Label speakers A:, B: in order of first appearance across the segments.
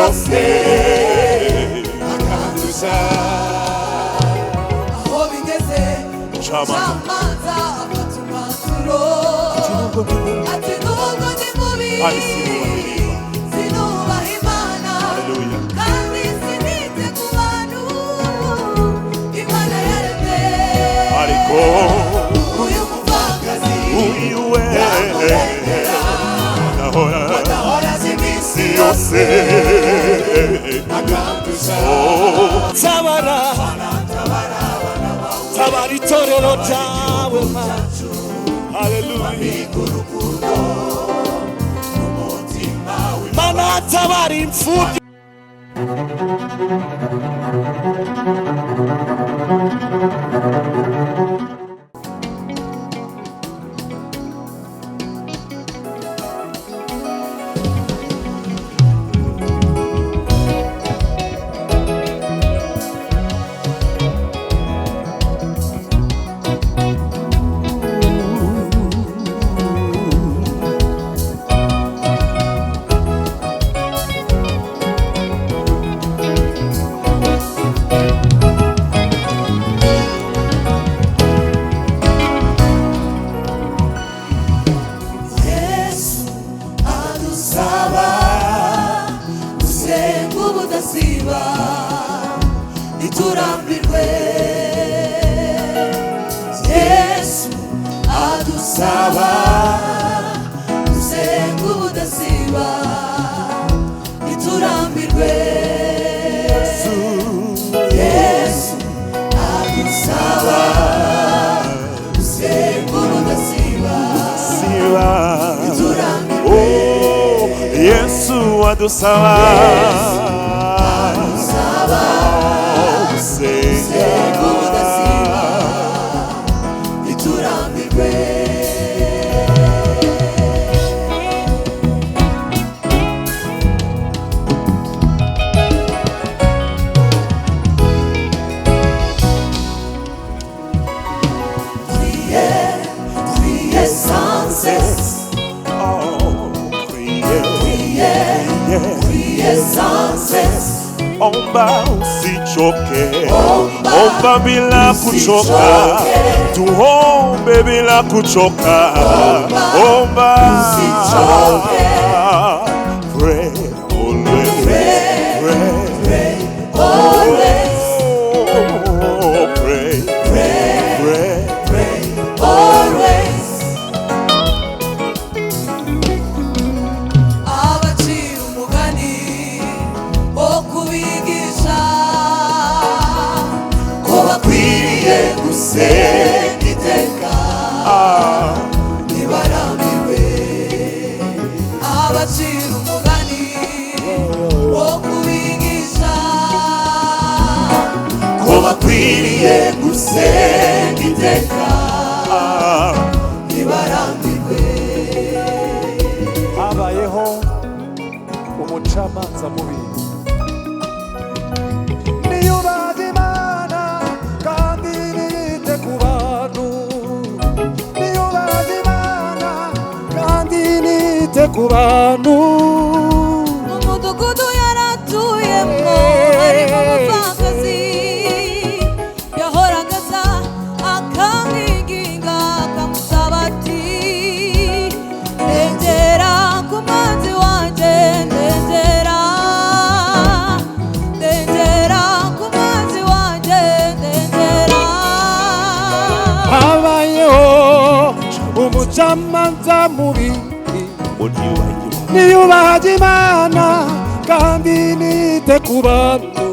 A: yose akanduza
B: aho bigeze camanza afata umwanzuro ati nubwo ndi mubi sinubaha Imana kandi sinite ku bantu Imana yaremye
A: ariko
B: uyu mupfakazi
A: uyiwe
B: adahora iminsi
A: yose
B: akanduza
A: tabara tabara itorero ryawe haleluya mana tabara imfubyi
B: ntiturambirwe Yesu adusaba gusenga ubudasiba ntiturambirwe Yesu adusaba gusenga ubudasiba ntiturambirwe
A: Yesu adusaba Omba usichoke, omba bila kuchoka, tuombe bila kuchoka, omba usichoke, pray always, pray always, pray
B: always. Abacira umugani wo kubigisha ko bakwiriye gusenga iteka ntibarambirwe. Abacira umugani wo kubigisha ko bakwiriye gusenga iteka ntibarambirwe.
A: habayeho umucamanza mubi niyubaha Imana kandi niyite ku bantu, niyubaha Imana kandi niyite ku bantu.
B: Umudugudu yaratuyemo harimo umupfakazi yahoraga aza akamwinginga akamusaba ati ndengera ku mazi wanjye, ndengera ku mazi wanjye, ndengera.
A: Habayeho umucamanza mubi niyubaha Imana kandi niyite ku bantu,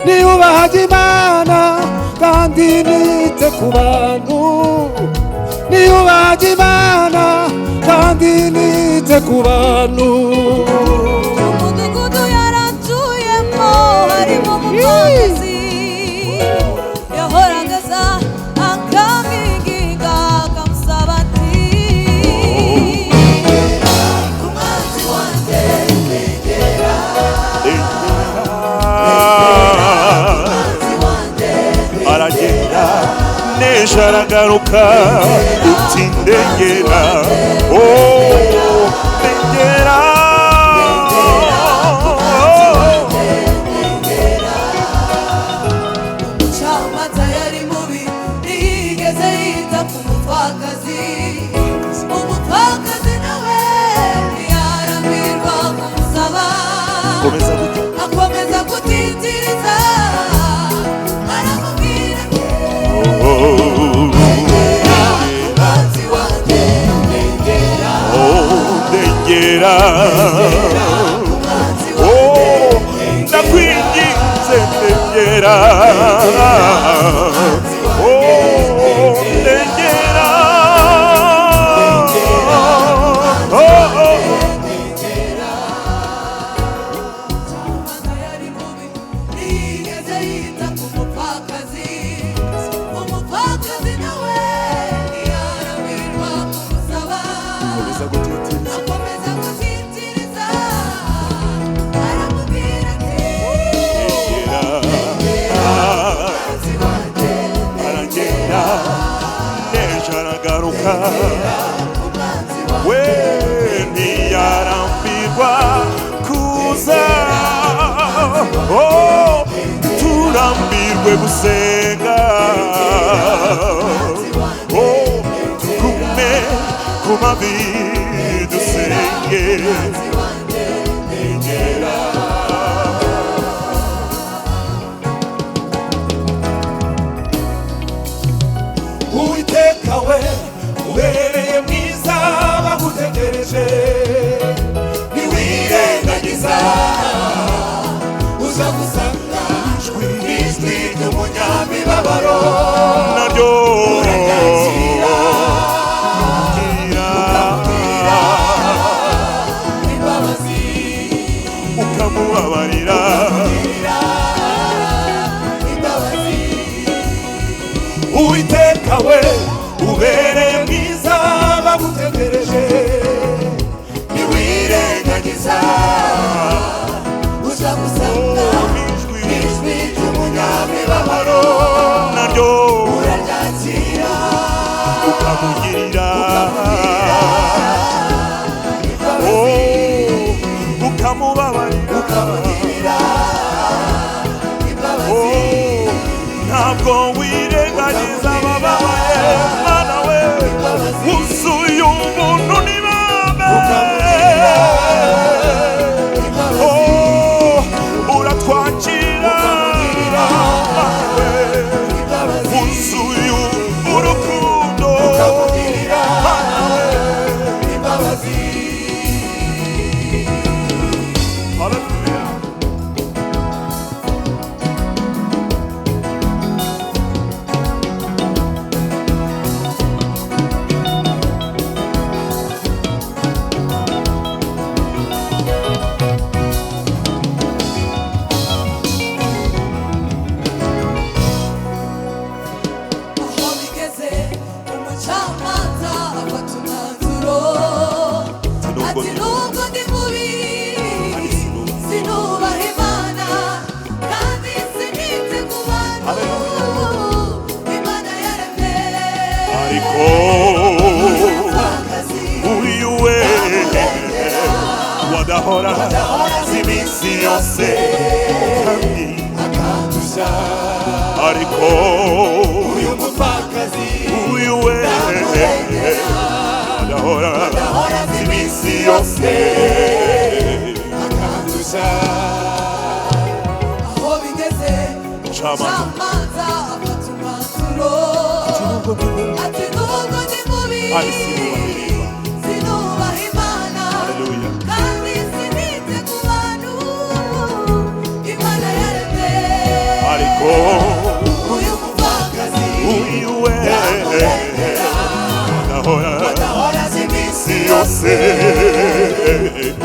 A: niyubaha Imana kandi niyite ku bantu, niyubaha Imana kandi niyite ku bantu.
B: Umudugudu yaratuyemo harimo umupfakazi yahoraga aza akamwinginga akamusaba ati ku mazi wanjye, ndengera
A: aragenda nejo aragaruka uti ndengera, ndengera akomeza
B: gutitiriza aramubwira ati umwanzi wanjye ndengera
A: ndakwinginze ndengera ndengera
B: yari mubi ntiyigeze yita ku mupfakazi umupfakazi nawe ntiyarambirwa kumusaba akomeza gutitiriza aramubwira ati
A: aragenda n'ejo aragaruka we ntiyarambirwa kuza turambirwe gusenga tugume ku mavi dusenge Uwiteka we ubereye mwiza bagutegereje ntiwirengagiza uza gusanga ijwi ry'umunyamibabaro naryo ukamubabarira Uwiteka we ubereye mwiza bagutegereje ntiwirengagiza uza gusanga ijwi ry'umunyamibabaro naryo uraryakira ukamugirira ukamubabarira ntabwo wirengagiza abababaye Mana we wuzuye umuntu n'ibambe uratwakira Mana we wuzuye urukundo Mana we Hallelujah.
B: aho bigeze umucamanza afata umwanzuro ati nubwo ndi mubi sinubaha Imana kandi sinite ku bantu Imana yaremye
A: ariko uyu we wadahora iminsi yose kandi akandusha ariko uyu mupfakazi uyu we wadahora iminsi yose akandusha
B: aho bigeze umucamanza afata umwanzuro ati nubwo ndi mubi sinubaha Imana
A: Hallelujah.
B: kandi sinite ku bantu Imana yaremye
A: ariko
B: uyu mupfakazi
A: uyu we wadahora iminsi yose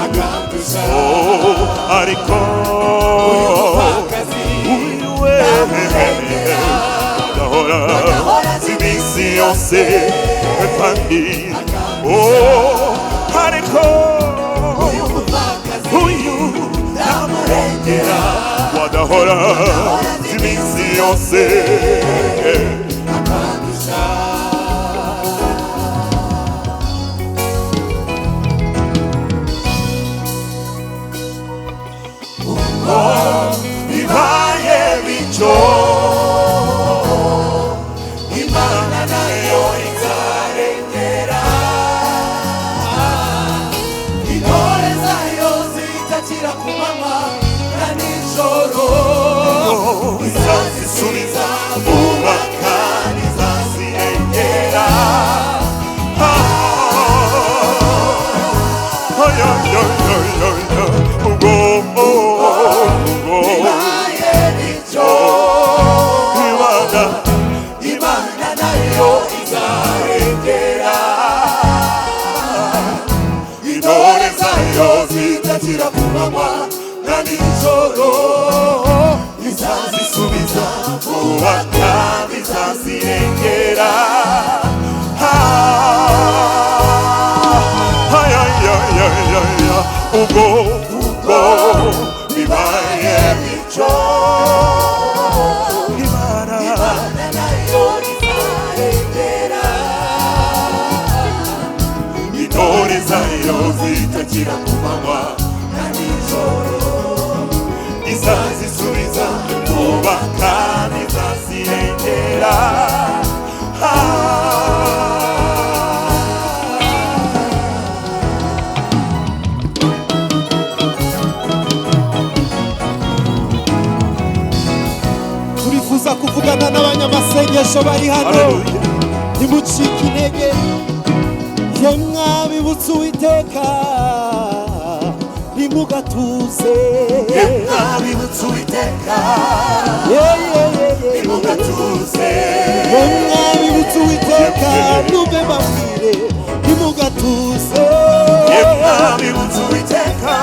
A: akandusha ariko uyu we wadahora iminsi yose kandi ariko uyu namurengera wadahora iminsi yose akandusha bibaye bityo Imana nayo izarengera intore zayo zitakira zitakira ku manywa na nijoro izazisubiza vuba kandi izazirengera bibaye bityo Imana nayo izarengera intore zayo zitakira ku manywa na nijoro izazisubiza vuba kandi izazirengera ubwo bibaye bityo Imana nayo izarengera intore zayo zitakira ku manywa na nijoro izazisubiza vuba kandi izazirengera
C: turifuza kuvugana n'abanyamasengesho bari hano ntimucike intege yemwe abibutse Uwiteka ntimugatuze
A: yemwe abibutse Uwiteka ntimugatuze
C: yemwe abibutse Uwiteka numve mbabwire ntimugatuze
A: yemwe abibutse Uwiteka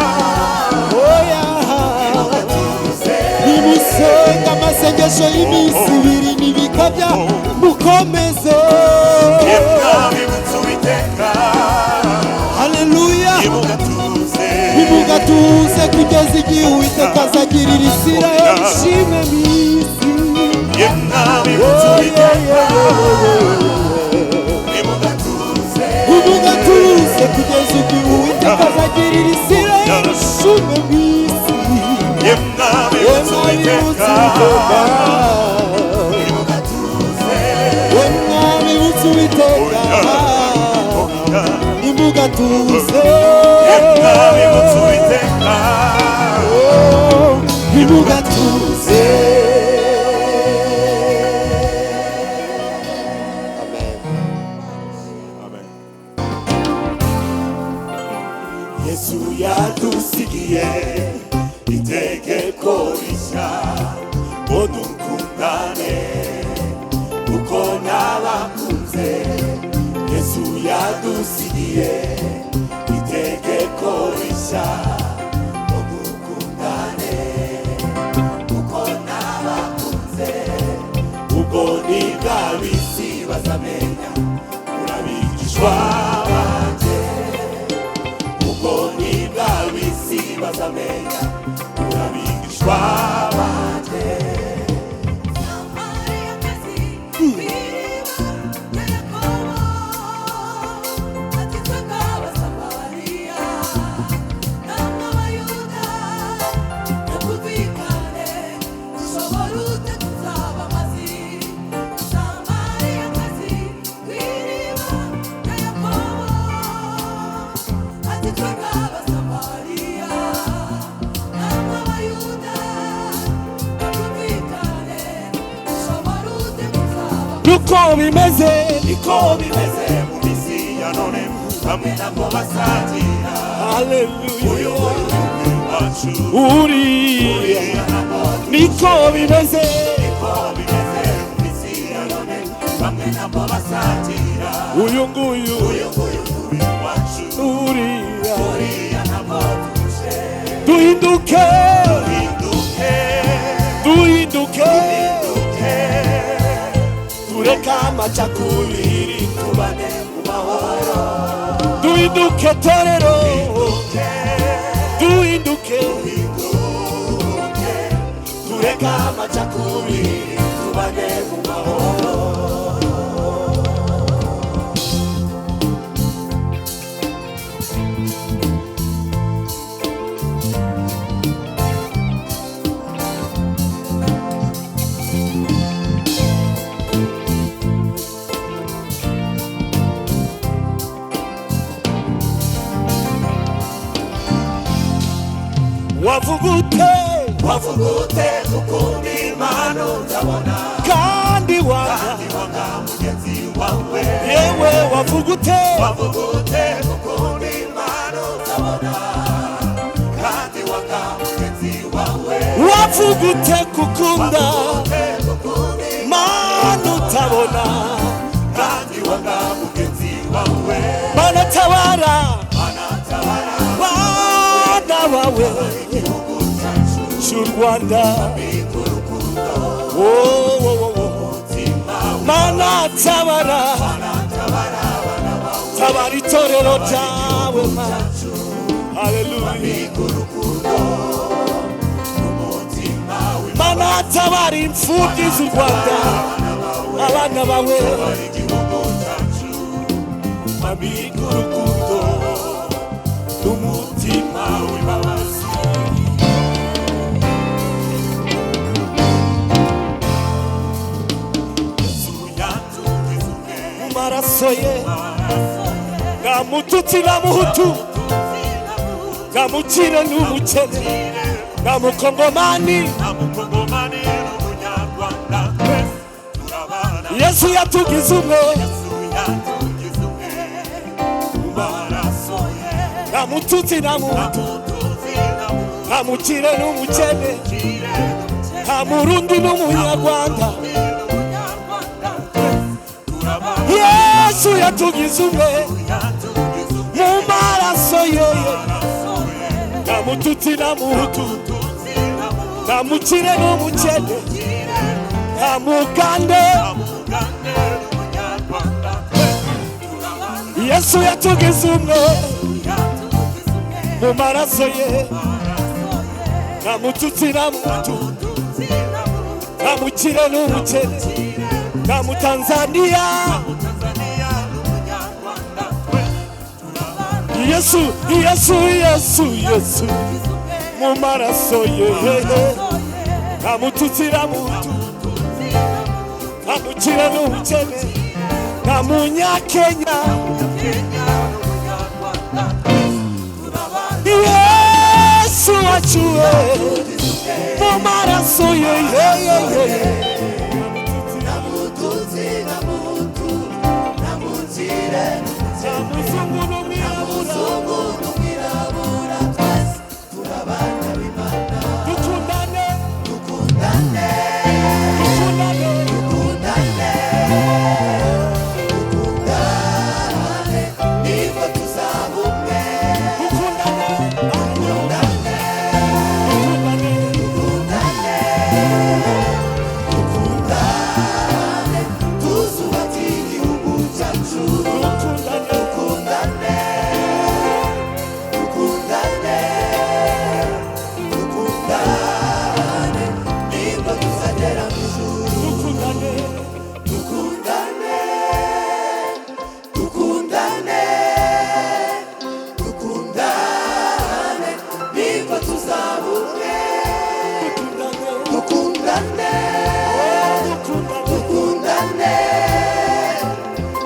C: nimusenga amasengesho y'iminsi ibiri n'ibikabya mukomeze
A: yemwe abibutse Uwiteka
C: haleluya
A: nimugatuze
C: kugeza igihe Uwiteka azagirira Isirayeli ishimwe mw'isi
A: yemwe abibutse Uwiteka nimugatuze
C: kugeza igihe Uwiteka azagirira Isirayeli ishimwe mw'isi
A: yemwe abibutse Uwiteka
C: nimugatuze
A: yemwe abibutse Uwiteka
C: nimugatuze
A: Yesu yadusigiye itegeko rishya ngo dukundane kuko nabakunze Yesu yadusigiye itegeko rishya ngo dukundane kuko nabakunze ubwo nibwo ab'isi bazamenya urabigishwa banjye ubwo nibwo ab'isi bazamenya urabigishwa banjye
C: niko bimeze
A: mu minsi ya none bamwe ntabwo basagira
C: haleluya
A: uyu wacu
C: uriya niko bimeze
A: mu minsi ya none bamwe ntabwo basagira
C: uyu nguyu
A: wacu
C: uriya
A: ntabwo tuje
C: duhinduke
A: tureka amacakubiri tubane mu mahoro
C: duhinduke torero duhinduke
A: tureka amacakubiri tubane mu mahoro
C: wavugute
A: ukundi impano nzabona
C: kandi wanga
A: mugenzi wawe
C: yewe wavugute
A: ukundi impano nzabona kandi wanga mugenzi wawe
C: wavugute kukunda manu utabona
A: kandi wanga mugenzi wawe
C: Mana tabara bana bawe cy'u Rwanda Mana tabara tabara itorero ryawe haleluya Mana tabara imfubyi z'u Rwanda abana bawe
A: Amigo urukundo n'umutima w'imbabazi Yesu yatugeze
C: mu maraso ye nta mututsi na muhutu nta mukire n'umukene nta mukongomani
A: n'umunyarwanda twese turabana
C: Yesu yatugize umwe nta mututsi na muhutu nta mukire n'umukene nta murundi n'umunyarwanda Yesu yatugize umwe mu maraso ye nta mututsi na muhutu nta mukire n'umukene nta mugande Yesu yatugize umwe mu maraso ye nta mututsi na muhutu nta mukire n'umukene nta mutanzania Yesu mu maraso ye nta mututsi na muhutu nta mukire n'umukene nta munyakenya Yesu wacu mu maraso ye
A: na mututsi na muhutu na mukire
C: nta muzungu
A: n'umwirabura twese turabana b'Imana
C: dukundane
A: nibwo tuzaba umwe tuzubaka igihugu cyacu dukundane nibwo tuzagera mu ijuru dukundane nibwo tuzaba umwe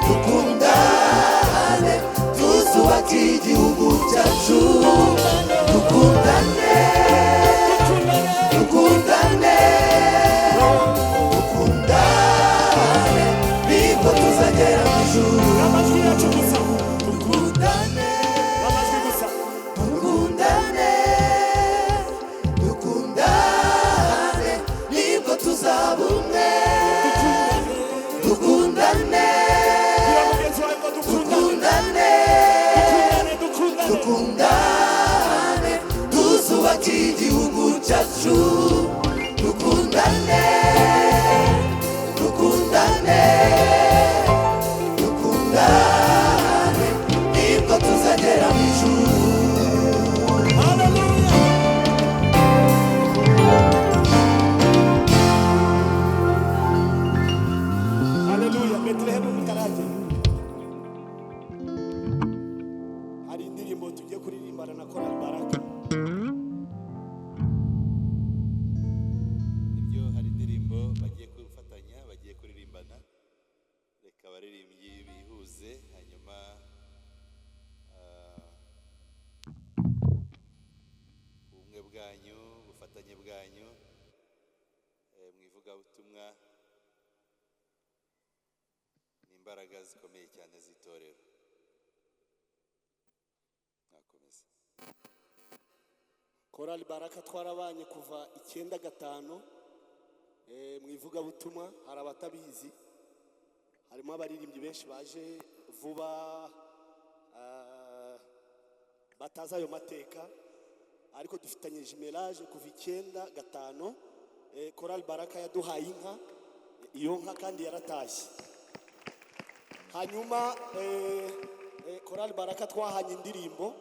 A: dukundane tuzubaka igihugu cyacu dukundane nibwo tuzagera mu ijuru dukundane nibwo tuzaba umwe dukundane tuzubaka igihugu cyacu dukundane nibwo tuzagera mu ijuru
C: Haleluya Bethlehem Mukarage hari indirimbo tugiye kuririmbana na Korali Baraka
D: ibyo hari indirimbo bagiye gufatanya bagiye kuririmbana reka abaririmbyi bihuze hanyuma ubumwe bwanyu ubufatanye bwanyu mu ivugabutumwa ni imbaraga zikomeye cyane z'itorero. Nakomeza.
C: Korali Baraka twarabanye kuva 95 mu ivugabutumwa. Hari abatabizi, harimo abaririmbyi benshi baje vuba bataza ayo mateka, ariko dufitanye jumelage kuva 95. Korali Baraka yaduhaye inka, iyo nka kandi yaratashye. Hanyuma Korali Baraka twahanye indirimbo,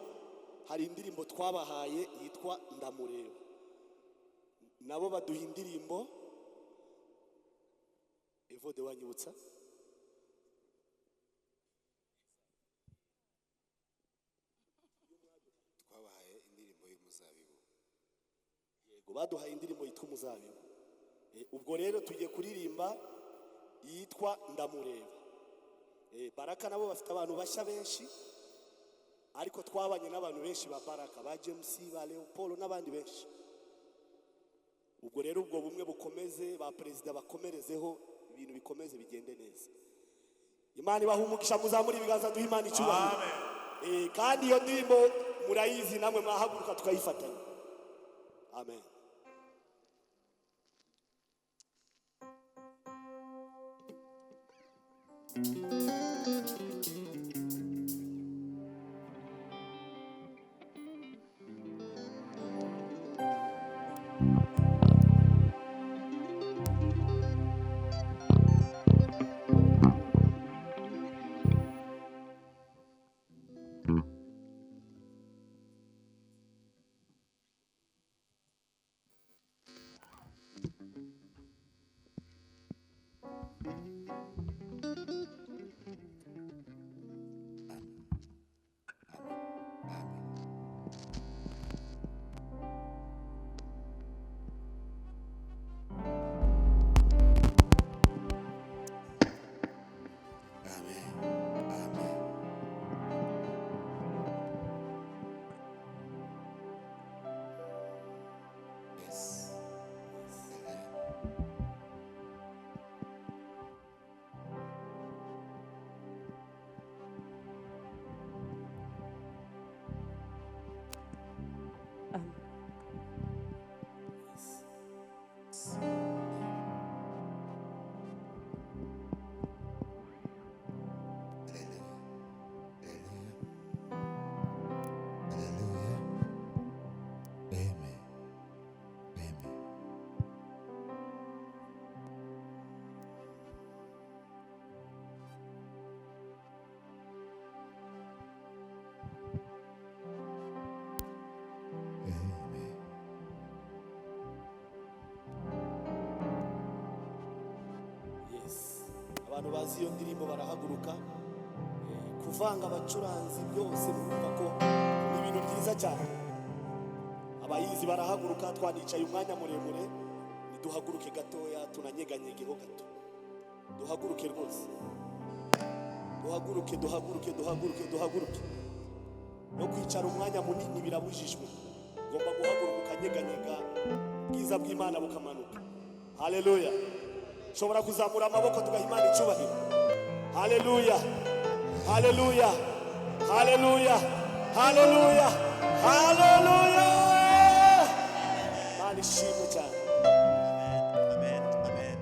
C: hari indirimbo twabahaye yitwa Ndamureba, nabo baduha indirimbo. Evode wanyibutsa
D: twabahaye indirimbo y'umuzabibu.
C: Yego, baduhaye indirimbo yitwa Umuzabibu. Ubwo rero tugiye kuririmba yitwa Ndamureba. Baraka nabo bafite abantu bashya benshi, ariko twabanye n'abantu benshi ba Baraka, ba James, ba Leopold n'abandi benshi. Ubwo rero ubwo bumwe bukomeze, ba perezida bakomerezeho, ibintu bikomeze bigende neza. Imana ibaha umugisha, muzamuri ibiganza duha Imana icyubahiro.
A: Amen.
C: Kandi iyo ndirimbo murayizi, namwe mwahaguruka tukayifatanya. Amen. Abantu bazi iyo ndirimbo barahaguruka. Kuvanga abacuranzi byose mumva ko ni ibintu byiza cyane. Abayizi barahaguruka, twanicaye umwanya muremure, niduhaguruke gatoya, tunanyeganyegeho gato. Duhaguruke rwose, duhaguruke. No kwicara umwanya munini birabujijwe, ugomba guhaguruka ukanyeganyega, ubwiza bw'Imana bukamanuka. Haleluya. Shobora kuzamura amaboko tugaha Imana icyubahiro. Haleluya, haleluya, haleluya, haleluya, haleluya. Imana ishimwe cyane.
D: Amen. Amen.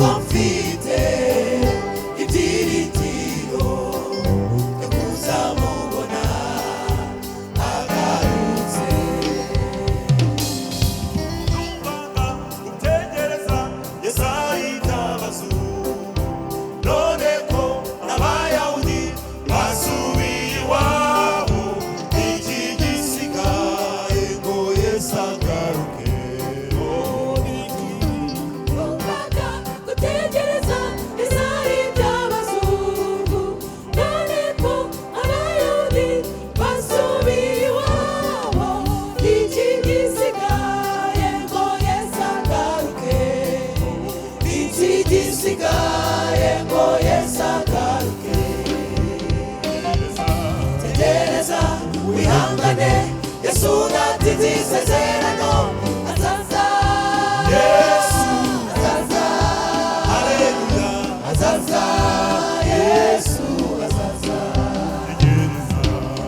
C: ariko mfite ibyiringiro byo kuzamubona agarutse.
A: numvaga gutegereza Yesu ari iby'abazungu, none ko n'abayahudi basubiye iwabo, iki gisigaye ngo Yesu agaruke.
B: Numvaga gutegereza izari iby'abazungu, none ko abayahudi basubiye iwabo, iki gisigaye ngo Yesu agaruke.
C: Iki gisigaye ngo Yesu agaruke. Tegereza wihangane, Yesu natinze isezerano, azaza. Yesu azaza, haleluya, azaza. Yesu azaza.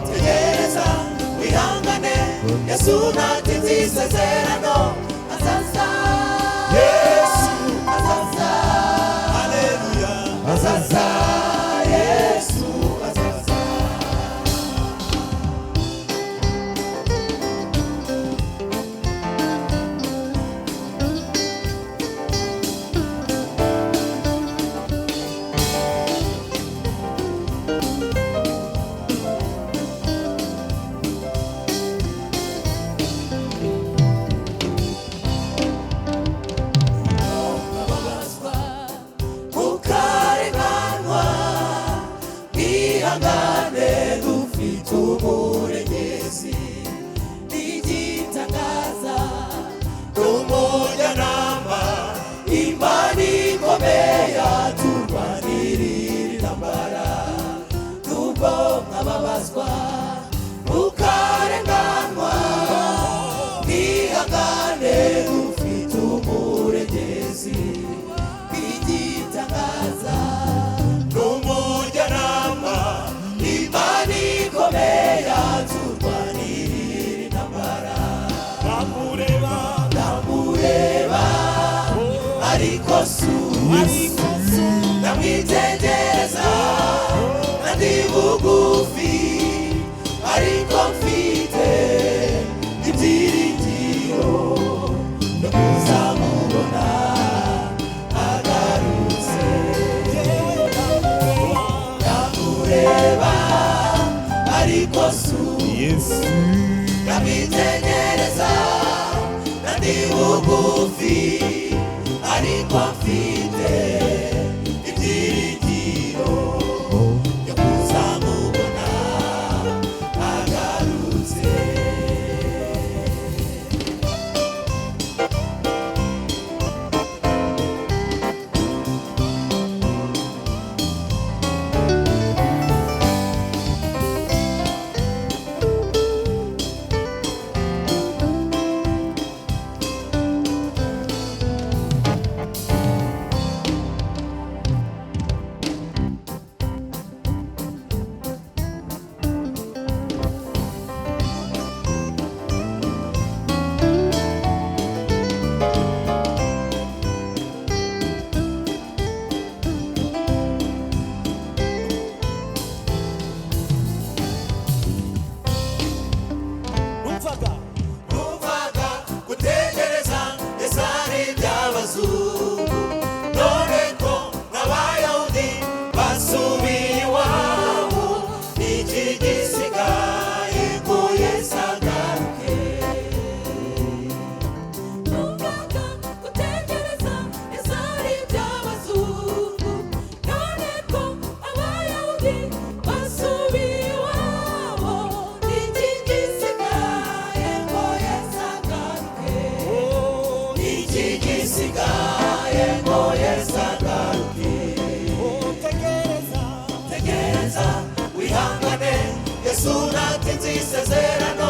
C: Tegereza wihangane, Yesu natinze isezerano, azaza. Yesu azaza, haleluya, azaza. Yesu azaza. Mukareganwa, mwihangane, dufite umurengezi n'igitangaza n'umujyanama, Imana ikomeye aturwanirira intambara. Nubwo mwababazwa mukarenganwa, mwihangane, dufite umurengezi w'igitangaza n'umujyanama, Imana ikomeye aturwanirira intambara. Ndamureba ariko ndamwitegereza, ndi bugufi ariko mfite ibyiringiro byo kuzamubona agarutse. Ndamureba ariko ndamwitegereza, ndi bugufi ariko mfite ibyiringiro byo kuzamubona agarutse. Numvaga gutegereza Yesu ari iby'abazungu, none ko n'abayahudi basubiye iwabo, iki gisigaye ngo Yesu agaruke.
B: Numvaga gutegereza izari iby'abazungu, none ko abayahudi basubiye iwabo, iki gisigaye ngo Yesu agaruke.
C: Iki gisigaye ngo Yesu agaruke. Tegereza wihangane, Yesu natinze isezerano,